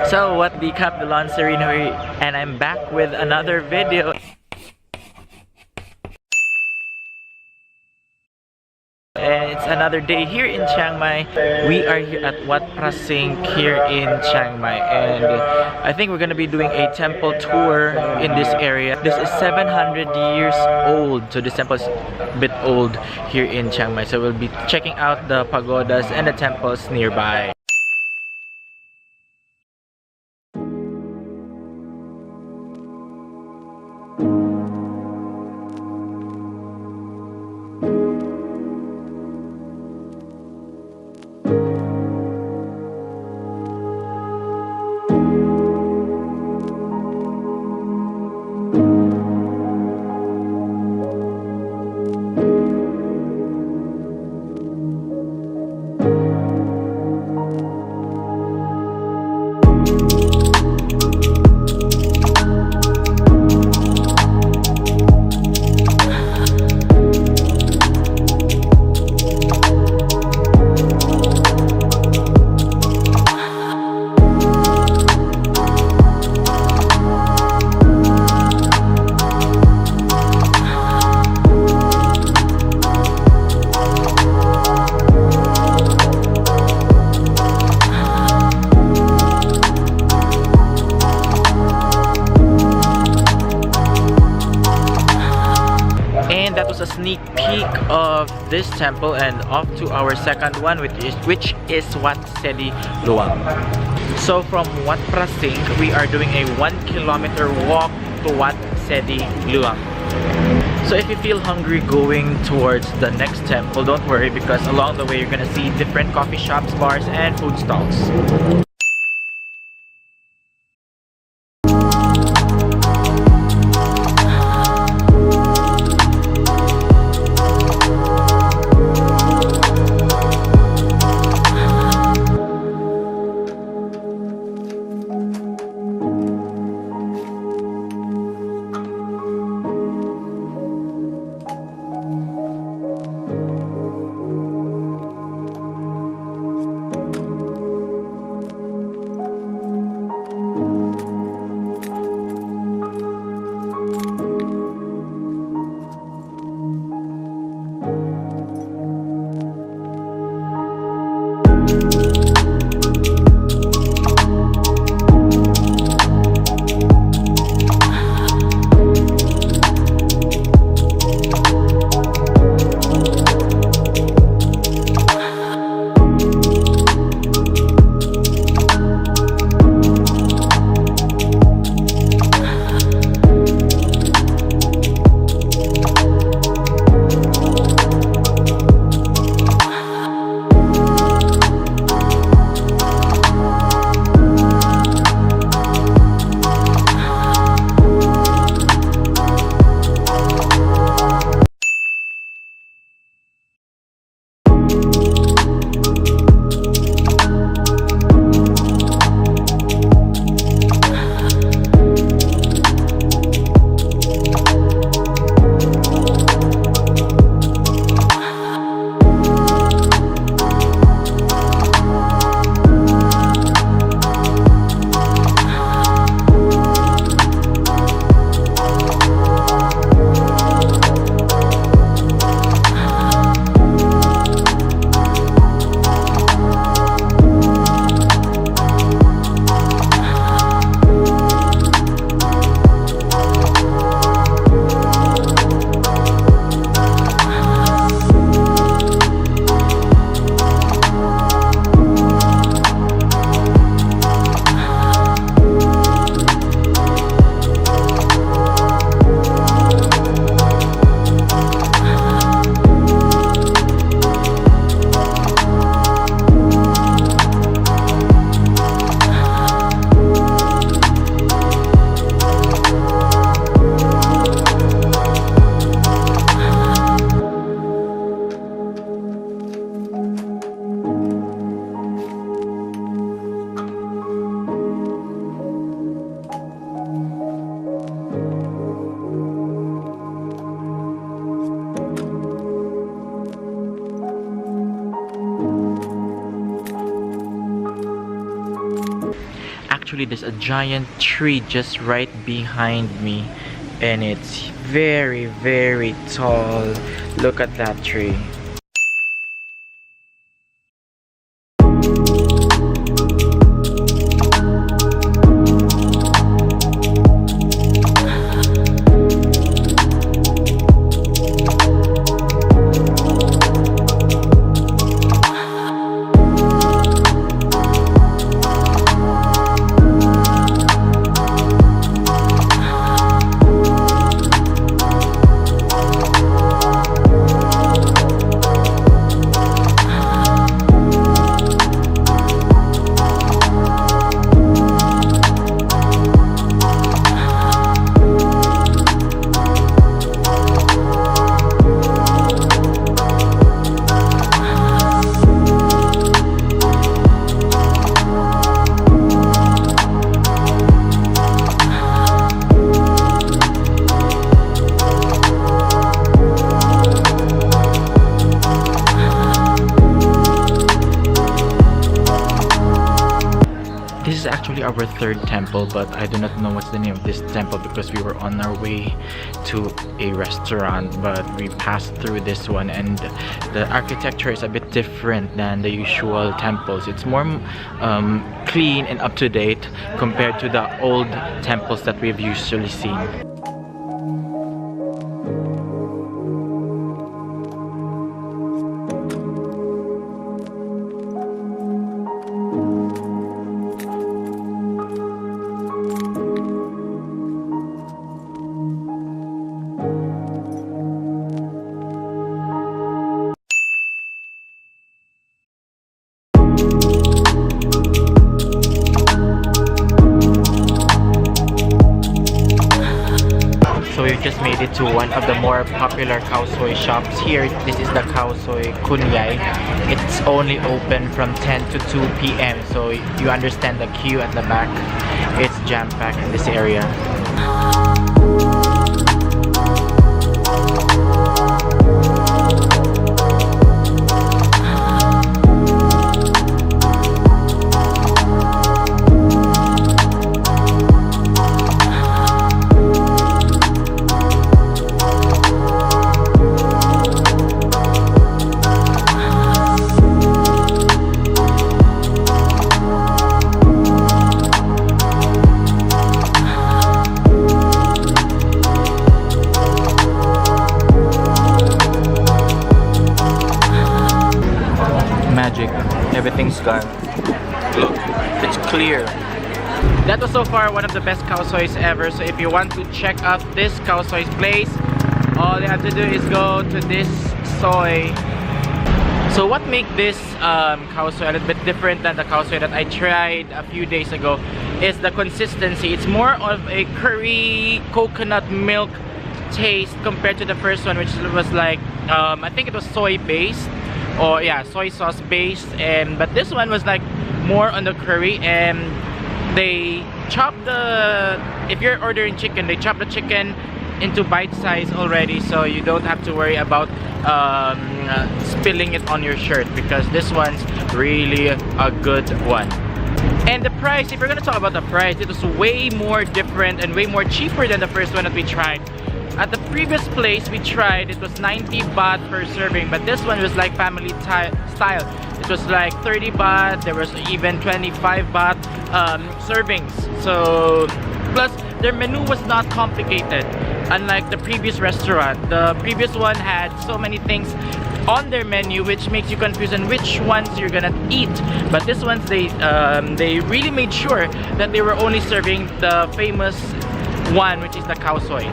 So what the Cap Delon Serino here, and I'm back with another video. And it's another day here in Chiang Mai. We are here at Wat Phra Singh here in Chiang Mai, and I think we're gonna be doing a temple tour in this area. This is 700 years old, so this temple is a bit old here in Chiang Mai. So we'll be checking out the pagodas and the temples nearby. And that was a sneak peek of this temple, and off to our second one, which is Wat Chedi Luang. So from Wat Phra Singh, we are doing a 1 kilometer walk to Wat Chedi Luang. So if you feel hungry going towards the next temple, don't worry, because along the way you're gonna see different coffee shops, bars, and food stalls. actually there's a giant tree just right behind me, and it's very, very tall. Look at that tree. This is actually our third temple, but I do not know what's the name of this temple because we were on our way to a restaurant, but we passed through this one, and the architecture is a bit different than the usual temples. It's more clean and up to date compared to the old temples that we've usually seen. So we just made it to one of the more popular khao soi shops here. This is the khao soi Kunyai. It's only open from 10 to 2 p.m. So you understand the queue at the back. It's jam-packed in this area. Everything's gone. Look, it's clear. That was so far one of the best khao sois ever. So if you want to check out this khao soi place, all you have to do is go to this soy. So what makes this khao soi a little bit different than the khao soi that I tried a few days ago is the consistency. It's more of a curry coconut milk taste compared to the first one, which was like I think it was soy based. Or yeah, soy sauce based, and but this one was like more on the curry, and they chop the, if you're ordering chicken, they chop the chicken into bite size already, so you don't have to worry about spilling it on your shirt, because this one's really a good one. And the price, if we're gonna talk about the price, it was way more different and way more cheaper than the first one that we tried. At the previous place we tried, it was 90 baht per serving, but this one was like family style. It was like 30 baht, there was even 25 baht servings. So, plus their menu was not complicated. Unlike the previous restaurant, the previous one had so many things on their menu which makes you confused on which ones you're gonna eat. But this one's, they really made sure that they were only serving the famous one, which is the khao soi.